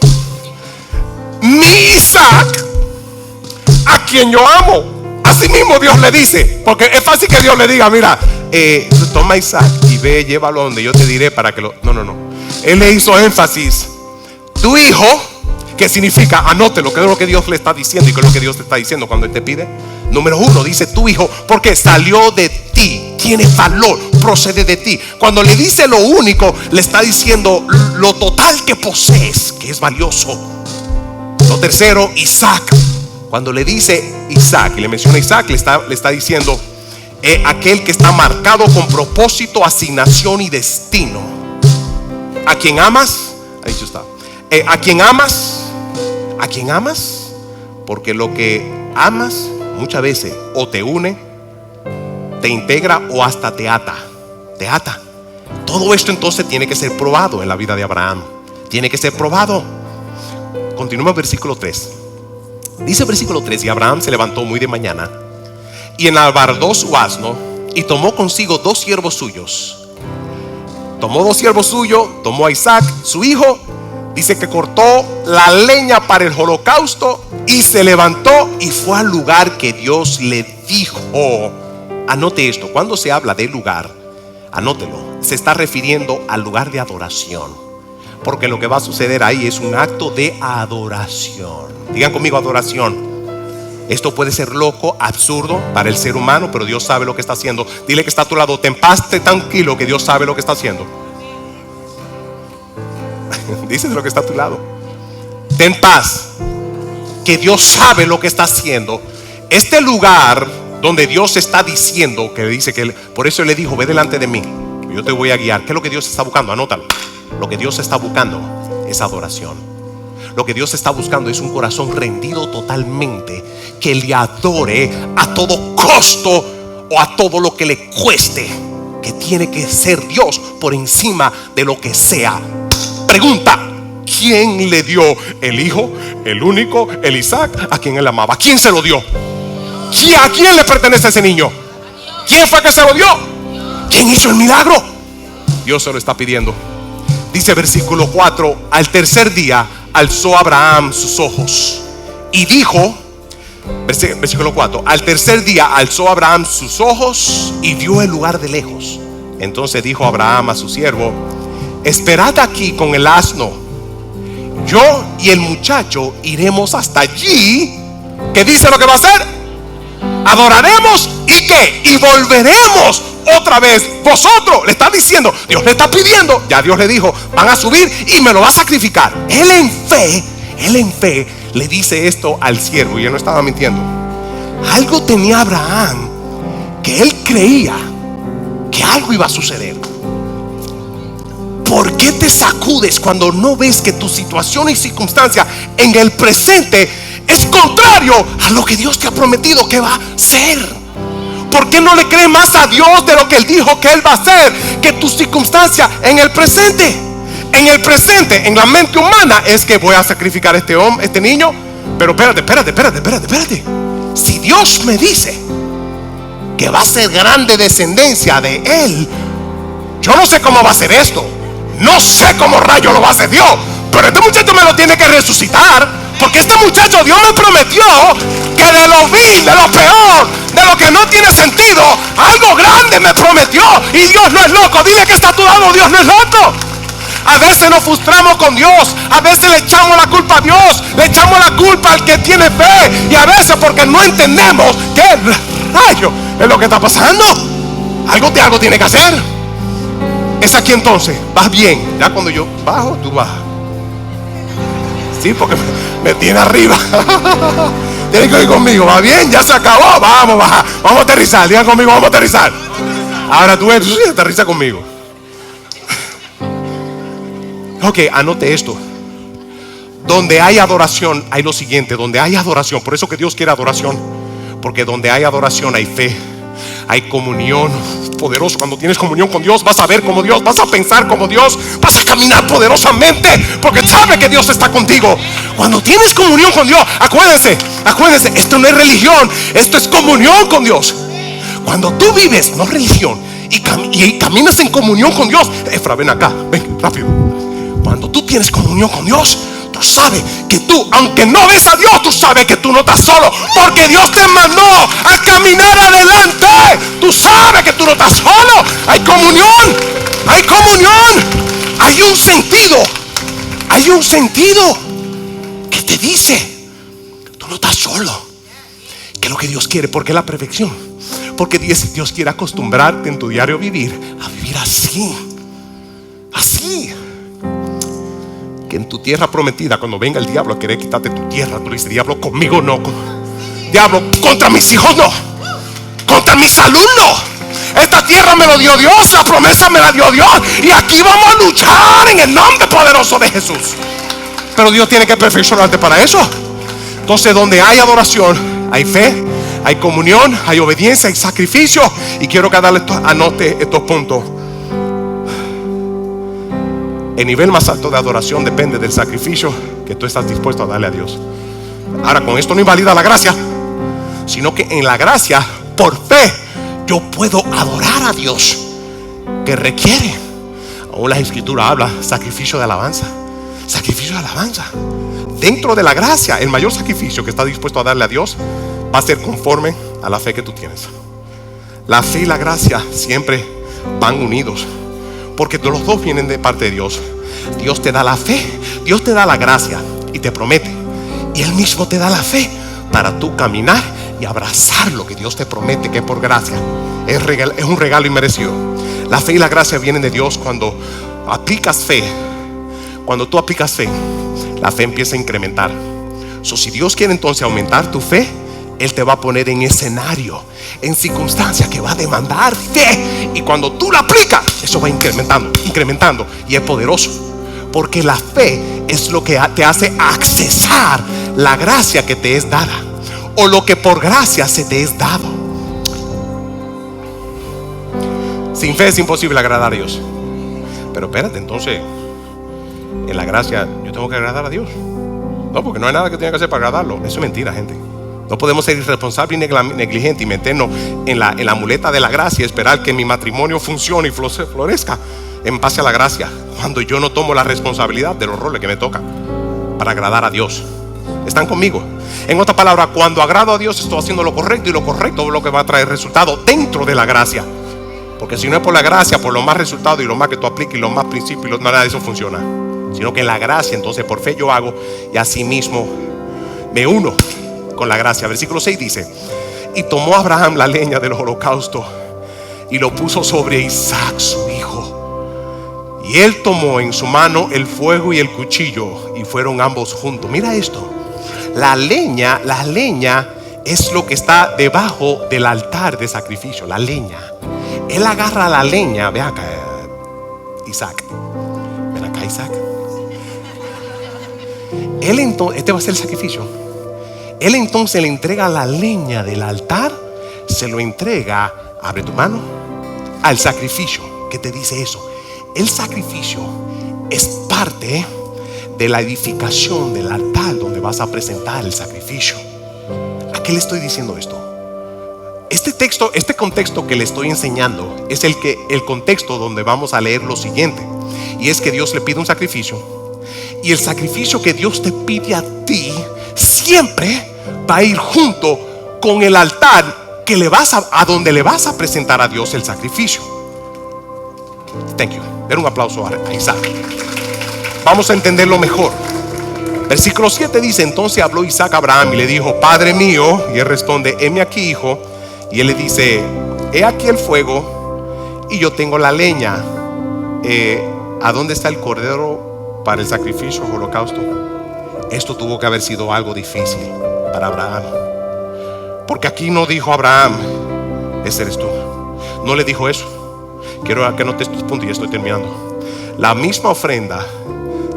Speaker 1: mi Isaac, a quien yo amo. Así mismo Dios le dice, porque es fácil que Dios le diga: mira, toma a Isaac y ve, llévalo donde yo te diré para que lo... No. Él le hizo énfasis: tu hijo, que significa, anótelo, que es lo que Dios le está diciendo, y que es lo que Dios te está diciendo cuando Él te pide. Número 1, dice tu hijo, porque salió de ti, tiene valor, procede de ti. Cuando le dice lo único, le está diciendo lo total que posees, que es valioso. Lo tercero, Isaac. Cuando le dice Isaac, y le menciona Isaac, le está diciendo aquel que está marcado con propósito, asignación y destino. ¿A quien amas? Ahí está. ¿A quien amas? ¿A quien amas? Porque lo que amas muchas veces o te une, te integra, o hasta te ata. Te ata. Todo esto entonces tiene que ser probado en la vida de Abraham. Tiene que ser probado. Continuamos versículo 3. Dice versículo 3: y Abraham se levantó muy de mañana, y enalbardó su asno, y tomó consigo 2 siervos suyos. Tomó 2 siervos suyos, tomó a Isaac, su hijo. Dice que cortó la leña para el holocausto, y se levantó y fue al lugar que Dios le dijo. Anote esto, cuando se habla de lugar, anótelo, se está refiriendo al lugar de adoración, porque lo que va a suceder ahí es un acto de adoración. Digan conmigo, adoración. Esto puede ser loco, absurdo para el ser humano, pero Dios sabe lo que está haciendo. Dile que está a tu lado, ten paz, ten tranquilo, que Dios sabe lo que está haciendo. Díselo lo que está a tu lado. Ten paz, que Dios sabe lo que está haciendo. Este lugar donde Dios está diciendo, que dice que por eso le dijo, ve delante de mí, yo te voy a guiar. ¿Qué es lo que Dios está buscando? Anótalo. Lo que Dios está buscando es adoración. Lo que Dios está buscando es un corazón rendido totalmente, que le adore a todo costo o a todo lo que le cueste, que tiene que ser Dios por encima de lo que sea. Pregunta: ¿quién le dio el hijo, el único, el Isaac, a quien él amaba? ¿Quién se lo dio? ¿A quién le pertenece ese niño? ¿Quién fue que se lo dio? ¿Quién hizo el milagro? Dios se lo está pidiendo. Dice versículo 4: al tercer día alzó Abraham sus ojos y dijo, versículo 4, al tercer día alzó Abraham sus ojos y vio el lugar de lejos. Entonces dijo Abraham a su siervo: esperad aquí con el asno, yo y el muchacho iremos hasta allí. ¿Qué dice lo que va a hacer? Adoraremos y ¿qué? Y volveremos otra vez. Vosotros, le está diciendo, Dios le está pidiendo, ya Dios le dijo, van a subir y me lo va a sacrificar. Él en fe le dice esto al siervo, y él no estaba mintiendo. Algo tenía Abraham, que él creía que algo iba a suceder. ¿Por qué te sacudes cuando no ves que tu situación y circunstancia en el presente es contrario a lo que Dios te ha prometido que va a ser? ¿Por qué no le crees más a Dios de lo que Él dijo que Él va a hacer que tu circunstancia en el presente? En el presente, en la mente humana, es que voy a sacrificar a este hombre, este niño. Pero espérate. Si Dios me dice que va a ser grande descendencia de él, yo no sé cómo va a ser esto. No sé cómo rayo lo va a hacer Dios, pero este muchacho me lo tiene que resucitar, porque este muchacho Dios me prometió que de lo vil, de lo peor, de lo que no tiene sentido, algo grande me prometió. Y Dios no es loco. Dile que está a tu lado, Dios no es loco. A veces nos frustramos con Dios, a veces le echamos la culpa a Dios, le echamos la culpa al que tiene fe, y a veces porque no entendemos qué rayo es lo que está pasando. Algo tiene que hacer. Es aquí entonces, vas bien. Ya cuando yo bajo, tú bajas. Sí, porque me tiene arriba. Tienes que ir conmigo, va bien, ya se acabó. Vamos, baja, vamos a aterrizar. Digan conmigo, vamos a aterrizar. Ahora tú aterriza conmigo. Ok, anote esto. Donde hay adoración hay lo siguiente. Donde hay adoración, por eso que Dios quiere adoración, porque donde hay adoración hay fe, hay comunión poderoso. Cuando tienes comunión con Dios, vas a ver como Dios, vas a pensar como Dios, vas a caminar poderosamente, porque sabes que Dios está contigo. Cuando tienes comunión con Dios, acuérdense, esto no es religión, esto es comunión con Dios. Cuando tú vives, no religión, y caminas en comunión con Dios. Efra, ven acá, ven rápido. Cuando tú tienes comunión con Dios, tú sabes que tú, aunque no ves a Dios, tú sabes que tú no estás solo, porque Dios te mandó a caminar adelante. Tú sabes que tú no estás solo. Hay comunión, hay un sentido que te dice, tú no estás solo. ¿Qué es lo que Dios quiere? Porque es la perfección. Porque Dios quiere acostumbrarte en tu diario vivir a vivir así. Que en tu tierra prometida, cuando venga el diablo a querer quitarte tu tierra, tú le dices: diablo, conmigo no. Diablo, contra mis hijos no. Contra mi salud no. Esta tierra me lo dio Dios, la promesa me la dio Dios, y aquí vamos a luchar en el nombre poderoso de Jesús. Pero Dios tiene que perfeccionarte para eso. Entonces, donde hay adoración, hay fe, hay comunión, hay obediencia, hay sacrificio. Y quiero que anote estos puntos. El nivel más alto de adoración depende del sacrificio que tú estás dispuesto a darle a Dios. Ahora, con esto no invalida la gracia, sino que en la gracia, por fe, yo puedo adorar a Dios, que requiere, aún la escritura habla, sacrificio de alabanza. dentro de la gracia, el mayor sacrificio que estás dispuesto a darle a Dios va a ser conforme a la fe que tú tienes. La fe y la gracia siempre van unidos, porque los dos vienen de parte de Dios. Dios te da la fe, Dios te da la gracia y te promete, y Él mismo te da la fe para tú caminar y abrazar lo que Dios te promete, que es por gracia. Es un regalo inmerecido. La fe y la gracia vienen de Dios cuando aplicas fe. Cuando tú aplicas fe, la fe empieza a incrementar. Si Dios quiere entonces aumentar tu fe, Él te va a poner en escenario, en circunstancias que va a demandar fe. Y cuando tú la aplicas, eso va incrementando. Y es poderoso, porque la fe es lo que te hace accesar la gracia que te es dada, o lo que por gracia se te es dado. Sin fe es imposible agradar a Dios. Pero espérate, entonces en la gracia yo tengo que agradar a Dios. No, porque no hay nada que tenga que hacer para agradarlo. Eso es mentira, gente. No podemos ser irresponsables y negligentes y meternos en la muleta de la gracia y esperar que mi matrimonio funcione y florezca en base a la gracia, cuando yo no tomo la responsabilidad de los roles que me tocan para agradar a Dios. ¿Están conmigo? En otras palabras, cuando agrado a Dios, estoy haciendo lo correcto, y lo correcto es lo que va a traer resultado dentro de la gracia. Porque si no es por la gracia, por lo más resultado y lo más que tú apliques y los más principios, nada de eso funciona. Sino que en la gracia, entonces por fe yo hago, y así mismo me uno con la gracia. Versículo 6 dice: y tomó Abraham la leña del holocausto y lo puso sobre Isaac su hijo, y él tomó en su mano el fuego y el cuchillo, y fueron ambos juntos. Mira esto, la leña es lo que está debajo del altar de sacrificio. La leña, él agarra la leña. Ve acá, Isaac, ven acá, Isaac. Él entonces, este va a ser el sacrificio. Él entonces le entrega la leña del altar, se lo entrega, abre tu mano, al sacrificio. ¿Qué te dice eso? El sacrificio es parte de la edificación del altar donde vas a presentar el sacrificio. ¿A qué le estoy diciendo esto? Este contexto que le estoy enseñando es el contexto donde vamos a leer lo siguiente. Y es que Dios le pide un sacrificio, y el sacrificio que Dios te pide a ti siempre va a ir junto con el altar que a donde le vas a presentar a Dios el sacrificio. Thank you. Den un aplauso a Isaac. Vamos a entenderlo mejor. Versículo 7 dice: entonces habló Isaac a Abraham y le dijo: Padre mío. Y él responde: heme aquí, hijo. Y él le dice: he aquí el fuego y yo tengo la leña. ¿A dónde está el cordero para el sacrificio o holocausto? Esto tuvo que haber sido algo difícil para Abraham, porque aquí no dijo Abraham: ese eres tú. No le dijo eso. Quiero que notes estos puntos y estoy terminando. La misma ofrenda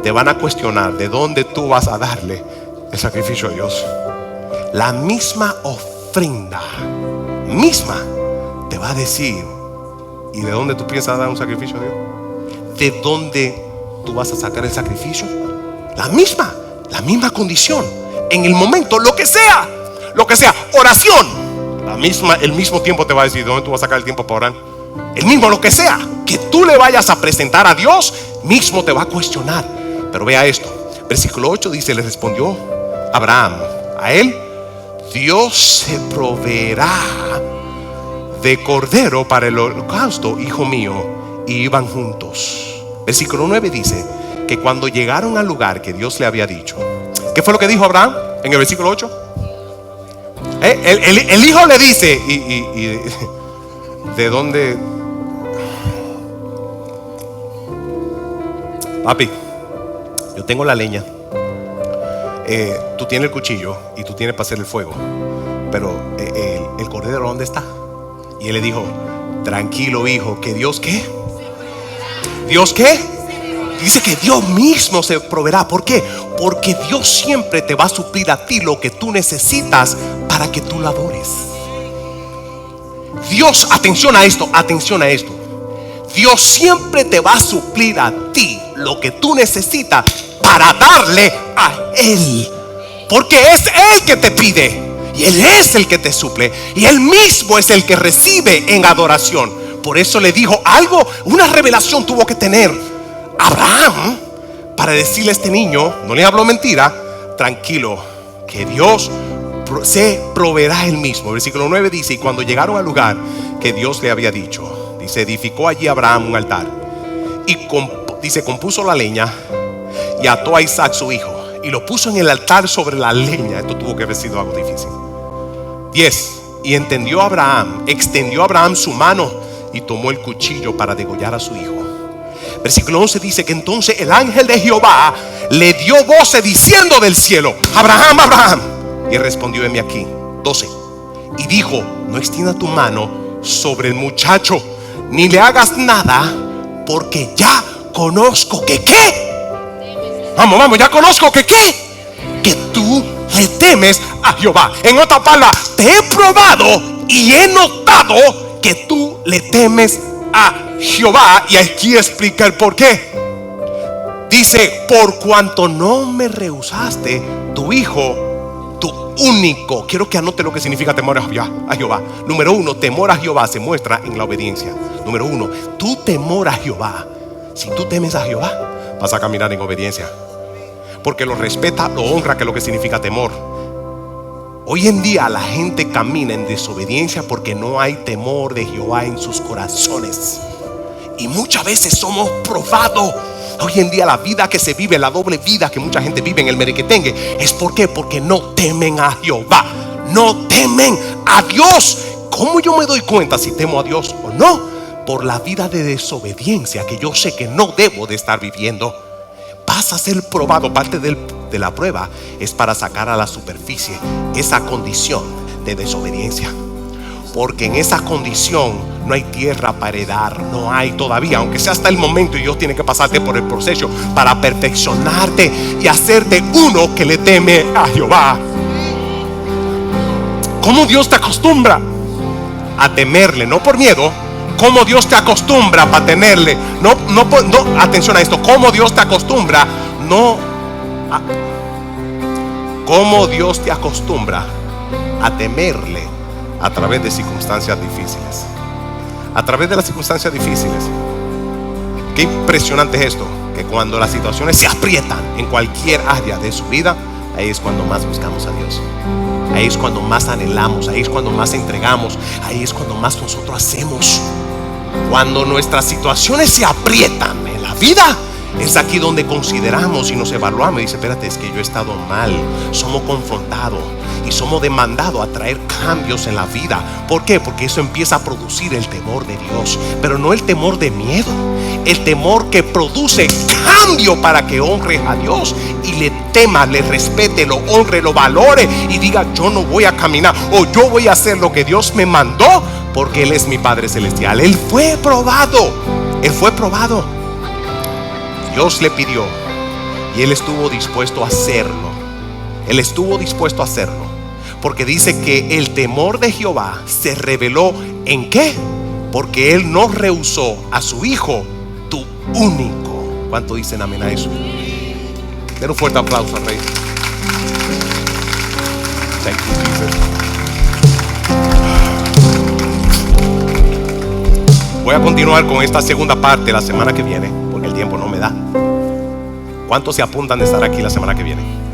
Speaker 1: te van a cuestionar de dónde tú vas a darle el sacrificio a Dios. La misma ofrenda te va a decir: ¿y de dónde tú piensas dar un sacrificio a Dios? ¿De dónde tú vas a sacar el sacrificio? La misma condición, en el momento, lo que sea, oración. El mismo tiempo te va a decir: ¿de dónde tú vas a sacar el tiempo para orar? El mismo, lo que sea que tú le vayas a presentar a Dios, mismo te va a cuestionar. Pero vea esto, versículo 8 dice: le respondió Abraham a él: Dios se proveerá de cordero para el holocausto, hijo mío. Y iban juntos. Versículo 9 dice que cuando llegaron al lugar que Dios le había dicho, ¿qué fue lo que dijo Abraham en el versículo 8? El hijo le dice: ¿y de dónde? Papi, yo tengo la leña, tú tienes el cuchillo y tú tienes para hacer el fuego, pero el cordero, ¿dónde está? Y él le dijo: tranquilo, hijo, que Dios, ¿qué? ¿Dios qué? Dice que Dios mismo se proveerá. ¿Por qué? Porque Dios siempre te va a suplir a ti lo que tú necesitas para que tú lo adores. Dios, atención a esto. Dios siempre te va a suplir a ti lo que tú necesitas para darle a Él. Porque es Él que te pide, y Él es el que te suple, y Él mismo es el que recibe en adoración. Por eso le dijo algo, una revelación tuvo que tener Abraham para decirle a este niño, no le habló mentira, tranquilo, que Dios se proveerá él mismo. Versículo 9 dice: y cuando llegaron al lugar que Dios le había dicho, dice, edificó allí Abraham un altar y dice, compuso la leña y ató a Isaac su hijo y lo puso en el altar sobre la leña. Esto tuvo que haber sido algo difícil. 10. Y extendió Abraham su mano y tomó el cuchillo para degollar a su hijo. Versículo 11 dice que entonces el ángel de Jehová le dio voces diciendo del cielo: Abraham, Abraham. Y respondió: heme aquí. 12. Y dijo: no extienda tu mano sobre el muchacho, ni le hagas nada, porque ya conozco que ¿qué? Vamos, ya conozco que ¿qué? Que tú le temes a Jehová. En otra palabra, te he probado y he notado que tú le temes a Jehová. Y aquí explica el por qué. Dice: por cuanto no me rehusaste tu hijo, tu único. Quiero que anote lo que significa temor a Jehová. Número 1, temor a Jehová se muestra en la obediencia. Número 1, tu temor a Jehová. Si tú temes a Jehová, vas a caminar en obediencia, porque lo respeta, lo honra, que es lo que significa temor. Hoy en día la gente camina en desobediencia porque no hay temor de Jehová en sus corazones. Y muchas veces somos probados. Hoy en día la vida que se vive, la doble vida que mucha gente vive en el merequetengue, es ¿por qué? Porque no temen a Jehová, no temen a Dios. ¿Cómo yo me doy cuenta si temo a Dios o no? Por la vida de desobediencia que yo sé que no debo de estar viviendo. Vas a ser probado. Parte de la prueba es para sacar a la superficie esa condición de desobediencia, porque en esa condición no hay tierra para heredar. No hay todavía, aunque sea hasta el momento, y Dios tiene que pasarte por el proceso para perfeccionarte y hacerte uno que le teme a Jehová. ¿Cómo Dios te acostumbra a temerle? No por miedo. ¿Cómo Dios te acostumbra para tenerle? No, atención a esto. ¿Cómo Dios te acostumbra? ¿Cómo Dios te acostumbra a temerle? A través de circunstancias difíciles. A través de las circunstancias difíciles. Qué impresionante es esto, que cuando las situaciones se aprietan en cualquier área de su vida, ahí es cuando más buscamos a Dios. Ahí es cuando más anhelamos, ahí es cuando más entregamos, ahí es cuando más nosotros hacemos. Cuando nuestras situaciones se aprietan en la vida, es aquí donde consideramos y nos evaluamos y dice: espérate, es que yo he estado mal. Somos confrontados y somos demandados a traer cambios en la vida. ¿Por qué? Porque eso empieza a producir el temor de Dios, pero no el temor de miedo, el temor que produce cambio para que honre a Dios y le tema, le respete, lo honre, lo valore y diga: yo no voy a caminar, o yo voy a hacer lo que Dios me mandó, porque Él es mi Padre Celestial. Él fue probado. Él fue probado. Dios le pidió y Él estuvo dispuesto a hacerlo. Él estuvo dispuesto a hacerlo, porque dice que el temor de Jehová se reveló ¿en qué? Porque Él no rehusó a su hijo, tu único. ¿Cuánto dicen amén a eso? Den un fuerte aplauso al Rey. Thank you, Jesus. Voy a continuar con esta segunda parte la semana que viene, porque el tiempo no me da. ¿Cuántos se apuntan de estar aquí la semana que viene?